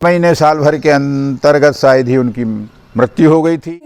महीने साल भर के अंतर्गत शायद ही उनकी मृत्यु हो गई थी।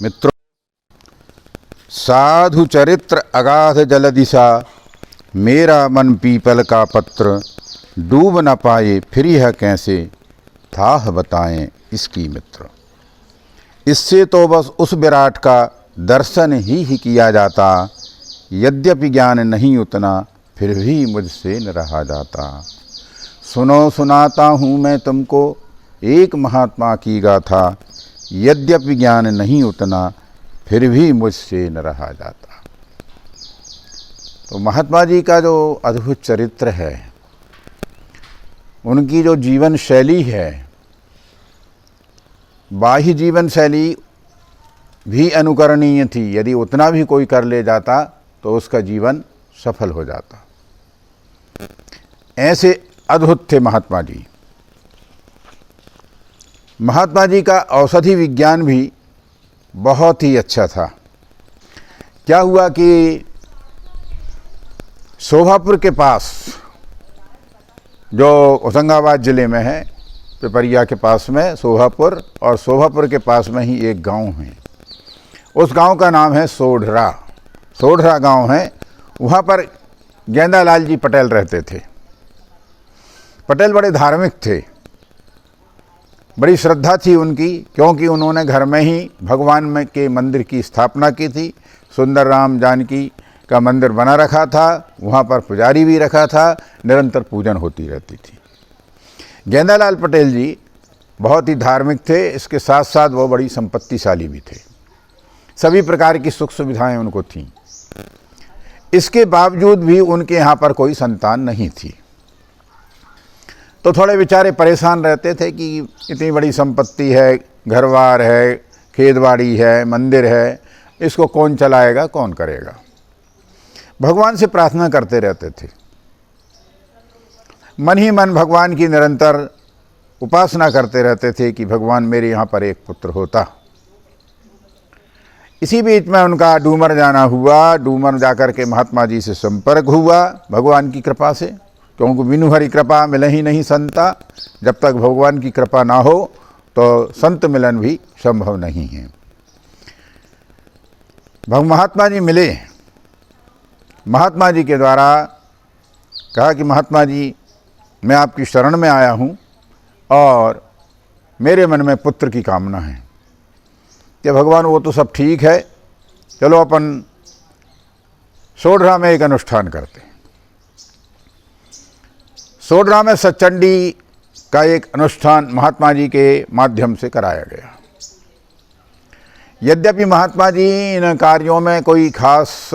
मित्रों, साधु चरित्र अगाध जल दिशा, मेरा मन पीपल का पत्र, डूब न पाए फिर यह कैसे, थाह बताएं इसकी मित्र। इससे तो बस उस विराट का दर्शन ही किया जाता, यद्यपि ज्ञान नहीं उतना फिर भी मुझसे न रहा जाता। सुनो सुनाता हूँ मैं तुमको एक महात्मा की गाथा, यद्यपि ज्ञान नहीं उतना फिर भी मुझसे न रहा जाता। तो महात्मा जी का जो अद्भुत चरित्र है, उनकी जो जीवन शैली है, बाह्य जीवन शैली भी अनुकरणीय थी। यदि उतना भी कोई कर ले जाता तो उसका जीवन सफल हो जाता। ऐसे अद्भुत थे महात्मा जी। महात्मा जी का औषधि विज्ञान भी बहुत ही अच्छा था। क्या हुआ कि शोभापुर के पास, जो होशंगाबाद ज़िले में है, पिपरिया के पास में शोभापुर, और शोभापुर के पास में ही एक गांव है। उस गांव का नाम है सोढ़रा। सोढ़रा गांव है। वहाँ पर गेंदालाल जी पटेल रहते थे। पटेल बड़े धार्मिक थे, बड़ी श्रद्धा थी उनकी, क्योंकि उन्होंने घर में ही भगवान में के मंदिर की स्थापना की थी। सुंदर राम जानकी का मंदिर बना रखा था, वहाँ पर पुजारी भी रखा था, निरंतर पूजन होती रहती थी। गेंदालाल पटेल जी बहुत ही धार्मिक थे, इसके साथ साथ वो बड़ी संपत्तिशाली भी थे। सभी प्रकार की सुख सुविधाएं उनको थीं। इसके बावजूद भी उनके यहाँ पर कोई संतान नहीं थी। तो थोड़े बेचारे परेशान रहते थे कि इतनी बड़ी संपत्ति है, घरबार है, खेतबाड़ी है, मंदिर है, इसको कौन चलाएगा, कौन करेगा। भगवान से प्रार्थना करते रहते थे। मन ही मन भगवान की निरंतर उपासना करते रहते थे कि भगवान मेरे यहाँ पर एक पुत्र होता। इसी बीच में उनका डूमर जाना हुआ। डूमर जाकर के महात्मा जी से संपर्क हुआ भगवान की कृपा से, क्योंकि बिनु हरि कृपा मिले ही नहीं संता। जब तक भगवान की कृपा ना हो तो संत मिलन भी संभव नहीं है। महात्मा जी मिले। महात्मा जी के द्वारा कहा कि महात्मा जी, मैं आपकी शरण में आया हूँ और मेरे मन में पुत्र की कामना है। कि भगवान वो तो सब ठीक है, चलो अपन सोढ़रा में एक अनुष्ठान करते हैं। सोढ़रा में सच्चंडी का एक अनुष्ठान महात्मा जी के माध्यम से कराया गया। यद्यपि महात्मा जी इन कार्यों में कोई खास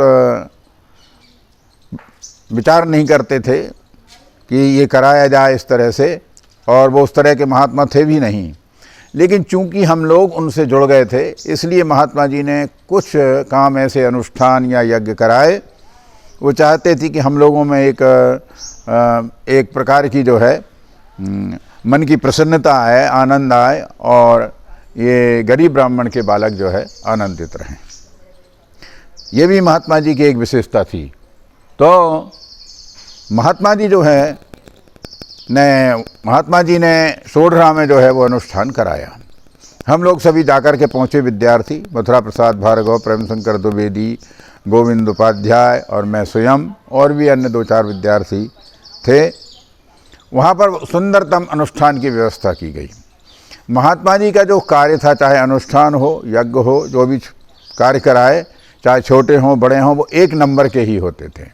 विचार नहीं करते थे कि ये कराया जाए इस तरह से, और वो उस तरह के महात्मा थे भी नहीं। लेकिन चूंकि हम लोग उनसे जुड़ गए थे, इसलिए महात्मा जी ने कुछ काम ऐसे अनुष्ठान या यज्ञ कराए। वो चाहते थे कि हम लोगों में एक प्रकार की जो है मन की प्रसन्नता आए, आनंद आए, और ये गरीब ब्राह्मण के बालक जो है आनंदित रहें। ये भी महात्मा जी की एक विशेषता थी। तो महात्मा जी जो है महात्मा जी ने सोढ़रा में जो है वो अनुष्ठान कराया। हम लोग सभी जाकर के पहुँचे विद्यार्थी, मथुरा प्रसाद भार्गव, प्रेम शंकर द्विवेदी, गोविंद उपाध्याय और मैं स्वयं, और भी अन्य 2-4 विद्यार्थी थे। वहाँ पर सुंदरतम अनुष्ठान की व्यवस्था की गई। महात्मा जी का जो कार्य था, चाहे अनुष्ठान हो, यज्ञ हो, जो भी कार्य कराए, चाहे छोटे हों बड़े हों, वो 1 नंबर के ही होते थे।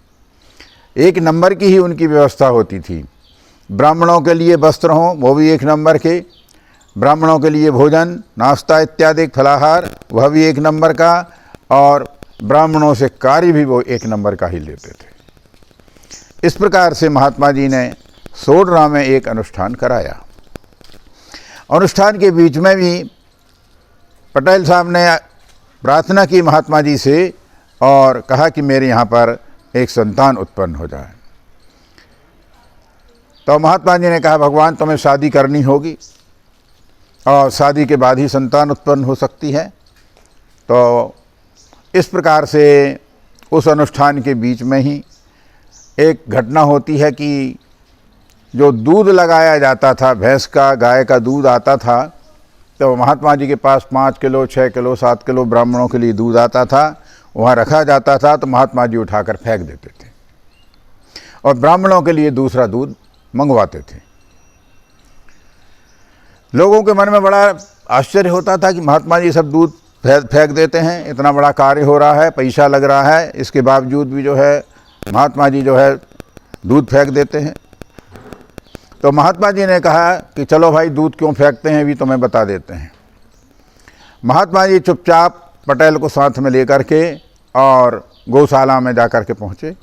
1 नंबर की ही उनकी व्यवस्था होती थी। ब्राह्मणों के लिए वस्त्र हों, वो भी 1 नंबर के। ब्राह्मणों के लिए भोजन, नाश्ता इत्यादि फलाहार, वह भी 1 नंबर का। और ब्राह्मणों से कार्य भी वो 1 नंबर का ही लेते थे। इस प्रकार से महात्मा जी ने सोडरा में एक अनुष्ठान कराया। अनुष्ठान के बीच में भी पटेल साहब ने प्रार्थना की महात्मा जी से और कहा कि मेरे यहाँ पर एक संतान उत्पन्न हो जाए। तो महात्मा जी ने कहा, भगवान तुम्हें शादी करनी होगी और शादी के बाद ही संतान उत्पन्न हो सकती है। तो इस प्रकार से उस अनुष्ठान के बीच में ही एक घटना होती है कि जो दूध लगाया जाता था, भैंस का, गाय का दूध आता था, तो महात्मा जी के पास 5 किलो, 6 किलो, 7 किलो ब्राह्मणों के लिए दूध आता था, वहाँ रखा जाता था। तो महात्मा जी उठाकर फेंक देते थे और ब्राह्मणों के लिए दूसरा दूध मंगवाते थे। लोगों के मन में बड़ा आश्चर्य होता था कि महात्मा जी सब दूध फेंक देते हैं, इतना बड़ा कार्य हो रहा है, पैसा लग रहा है, इसके बावजूद भी जो है महात्मा जी जो है दूध फेंक देते हैं। तो महात्मा जी ने कहा कि चलो भाई दूध क्यों फेंकते हैं, भी तुम्हें बता देते हैं। महात्मा जी चुपचाप पटेल को साथ में लेकर के और गौशाला में जाकर के पहुँचे।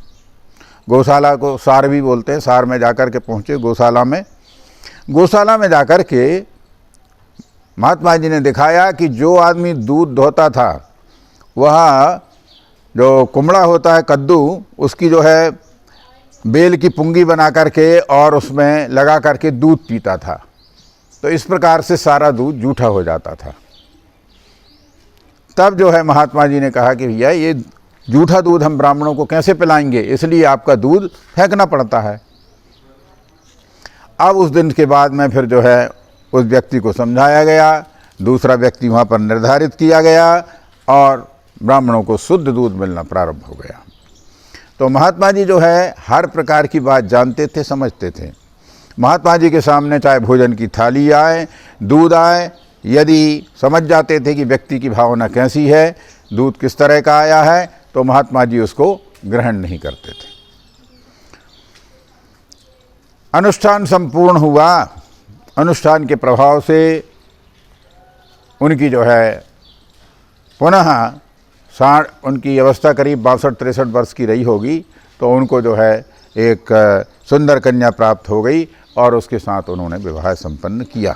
गौशाला को सार भी बोलते हैं, सार में जाकर के पहुँचे गौशाला में। गौशाला में जाकर के महात्मा जी ने दिखाया कि जो आदमी दूध धोता था, वह जो कुमड़ा होता है, कद्दू, उसकी जो है बेल की पुंगी बना करके और उसमें लगा करके दूध पीता था। तो इस प्रकार से सारा दूध जूठा हो जाता था। तब जो है महात्मा जी ने कहा कि भैया ये जूठा दूध हम ब्राह्मणों को कैसे पिलाएंगे, इसलिए आपका दूध फेंकना पड़ता है। अब उस दिन के बाद में फिर जो है उस व्यक्ति को समझाया गया, दूसरा व्यक्ति वहाँ पर निर्धारित किया गया और ब्राह्मणों को शुद्ध दूध मिलना प्रारंभ हो गया। तो महात्मा जी जो है हर प्रकार की बात जानते थे, समझते थे। महात्मा जी के सामने चाहे भोजन की थाली आए, दूध आए, यदि समझ जाते थे कि व्यक्ति की भावना कैसी है, दूध किस तरह का आया है, तो महात्मा जी उसको ग्रहण नहीं करते थे। अनुष्ठान संपूर्ण हुआ। अनुष्ठान के प्रभाव से उनकी जो है पुनः उनकी अवस्था करीब 62-63 वर्ष की रही होगी। तो उनको जो है एक सुंदर कन्या प्राप्त हो गई और उसके साथ उन्होंने विवाह संपन्न किया।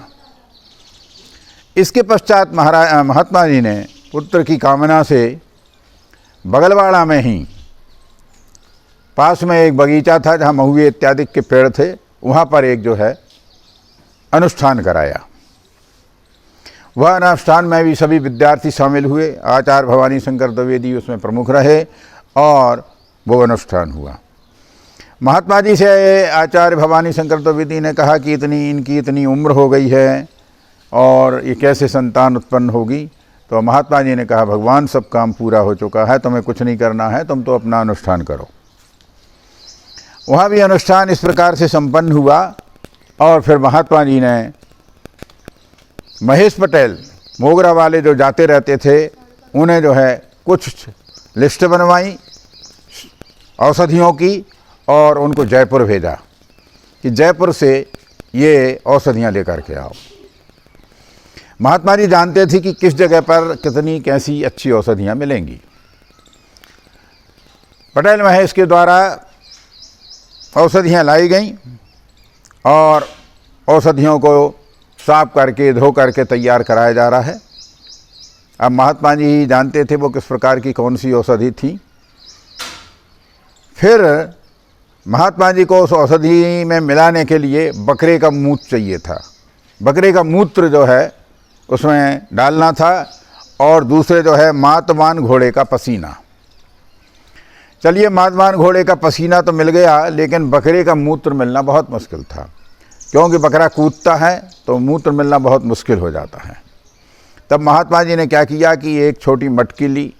इसके पश्चात महात्मा जी ने पुत्र की कामना से बगलवाड़ा में ही पास में एक बगीचा था जहाँ महुए इत्यादि के पेड़ थे, वहाँ पर एक जो है अनुष्ठान कराया। वह अनुष्ठान में भी सभी विद्यार्थी शामिल हुए। आचार्य भवानी शंकर द्विवेदी उसमें प्रमुख रहे और वो अनुष्ठान हुआ। महात्मा जी से आचार्य भवानी शंकर द्विवेदी ने कहा कि इनकी इतनी उम्र हो गई है और ये कैसे संतान उत्पन्न होगी। तो महात्मा जी ने कहा, भगवान सब काम पूरा हो चुका है, तुम्हें कुछ नहीं करना है, तुम तो अपना अनुष्ठान करो। वहाँ भी अनुष्ठान इस प्रकार से संपन्न हुआ और फिर महात्मा जी ने महेश पटेल मोगरा वाले जो जाते रहते थे, उन्हें जो है कुछ लिस्ट बनवाई औषधियों की और उनको जयपुर भेजा कि जयपुर से ये औषधियाँ लेकर के आओ। महात्मा जी जानते थे कि किस जगह पर कितनी कैसी अच्छी औषधियाँ मिलेंगी। पटेल महेश के द्वारा औषधियाँ लाई गईं और औषधियों को साफ करके धो करके तैयार कराया जा रहा है। अब महात्मा जी ही जानते थे वो किस प्रकार की कौन सी औषधि थी। फिर महात्मा जी को उस औषधि में मिलाने के लिए बकरे का मूत्र चाहिए था। बकरे का मूत्र जो है उसमें डालना था और दूसरे जो है मातवान घोड़े का पसीना। चलिए, मातवान घोड़े का पसीना तो मिल गया, लेकिन बकरे का मूत्र मिलना बहुत मुश्किल था, क्योंकि बकरा कूदता है तो मूत्र मिलना बहुत मुश्किल हो जाता है। तब महात्मा जी ने क्या किया कि एक छोटी मटकी ली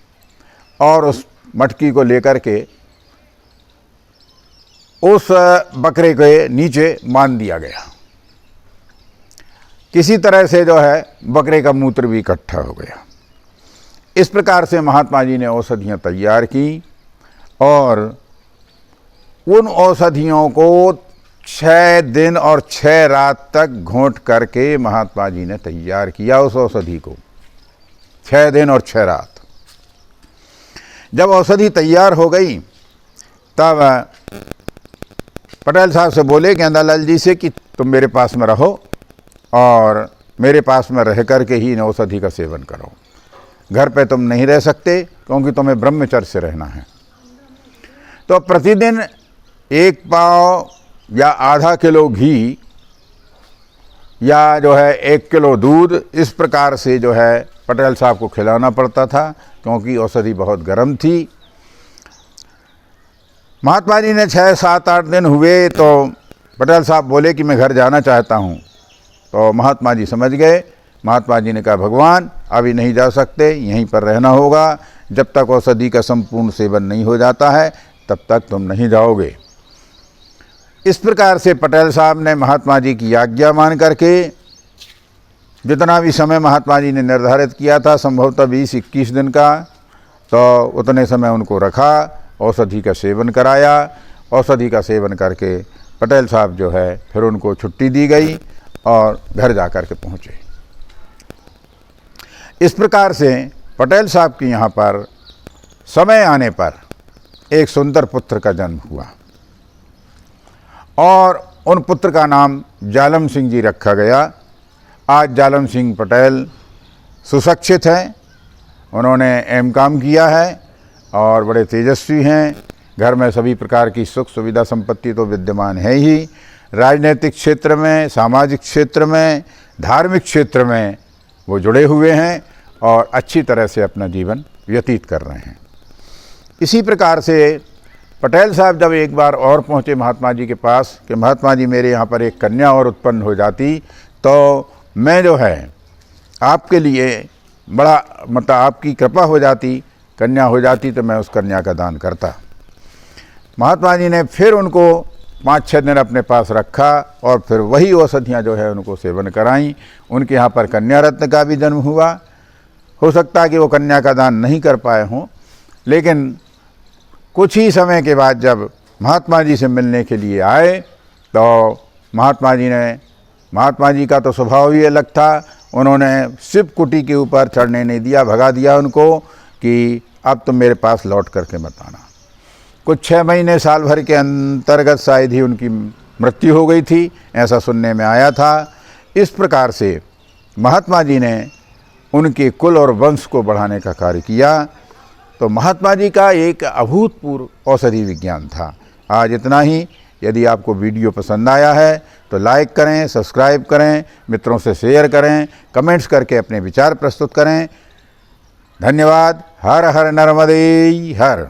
और उस मटकी को लेकर के उस बकरे के नीचे बांध दिया गया। किसी तरह से जो है बकरे का मूत्र भी इकट्ठा हो गया। इस प्रकार से महात्मा जी ने औषधियाँ तैयार की और उन औषधियों को 6 दिन और 6 रात तक घोंट करके महात्मा जी ने तैयार किया उस औषधि को। 6 दिन और 6 रात। जब औषधि तैयार हो गई तब पटेल साहब से बोले गेंदालाल जी से कि तुम मेरे पास में रहो और मेरे पास में रह कर के ही इन औषधि का सेवन करो। घर पे तुम नहीं रह सकते क्योंकि तुम्हें ब्रह्मचर्य से रहना है। तो प्रतिदिन 1 पाव या आधा किलो घी या जो है 1 किलो दूध, इस प्रकार से जो है पटेल साहब को खिलाना पड़ता था क्योंकि औषधि बहुत गर्म थी। महात्मा जी ने 6, 7, 8 दिन हुए तो पटेल साहब बोले कि मैं घर जाना चाहता हूँ। तो महात्मा जी समझ गए। महात्मा जी ने कहा भगवान अभी नहीं जा सकते, यहीं पर रहना होगा, जब तक औषधि का संपूर्ण सेवन नहीं हो जाता है तब तक तुम नहीं जाओगे। इस प्रकार से पटेल साहब ने महात्मा जी की आज्ञा मान करके जितना भी समय महात्मा जी ने निर्धारित किया था, संभवतः 20-21 दिन का, तो उतने समय उनको रखा, औषधि का सेवन कराया। औषधि का सेवन करके पटेल साहब जो है फिर उनको छुट्टी दी गई और घर जा कर के पहुँचे। इस प्रकार से पटेल साहब के यहाँ पर समय आने पर एक सुंदर पुत्र का जन्म हुआ और उन पुत्र का नाम जालम सिंह जी रखा गया। आज जालम सिंह पटेल सुशिक्षित हैं, उन्होंने एम.कॉम किया है और बड़े तेजस्वी हैं। घर में सभी प्रकार की सुख सुविधा संपत्ति तो विद्यमान है ही। राजनीतिक क्षेत्र में, सामाजिक क्षेत्र में, धार्मिक क्षेत्र में वो जुड़े हुए हैं और अच्छी तरह से अपना जीवन व्यतीत कर रहे हैं। इसी प्रकार से पटेल साहब जब एक बार और पहुँचे महात्मा जी के पास कि महात्मा जी मेरे यहाँ पर एक कन्या और उत्पन्न हो जाती तो मैं जो है आपके लिए बड़ा मतलब आपकी कृपा हो जाती, कन्या हो जाती तो मैं उस कन्या का दान करता। महात्मा जी ने फिर उनको 5-6 दिन अपने पास रखा और फिर वही औषधियाँ जो है उनको सेवन कराईं। उनके यहाँ पर कन्या रत्न का भी जन्म हुआ। हो सकता है कि वो कन्या का दान नहीं कर पाए हों, लेकिन कुछ ही समय के बाद जब महात्मा जी से मिलने के लिए आए तो महात्मा जी का तो स्वभाव ही अलग था। उन्होंने शिव कुटी के ऊपर चढ़ने नहीं दिया, भगा दिया उनको कि अब तुम मेरे पास लौट करके मत आना। कुछ 6 महीने साल भर के अंतर्गत शायद ही उनकी मृत्यु हो गई थी, ऐसा सुनने में आया था। इस प्रकार से महात्मा जी ने उनके कुल और वंश को बढ़ाने का कार्य किया। तो महात्मा जी का एक अभूतपूर्व औषधि विज्ञान था। आज इतना ही। यदि आपको वीडियो पसंद आया है तो लाइक करें, सब्सक्राइब करें, मित्रों से शेयर करें, कमेंट्स करके अपने विचार प्रस्तुत करें। धन्यवाद। हर हर नर्मदे हर।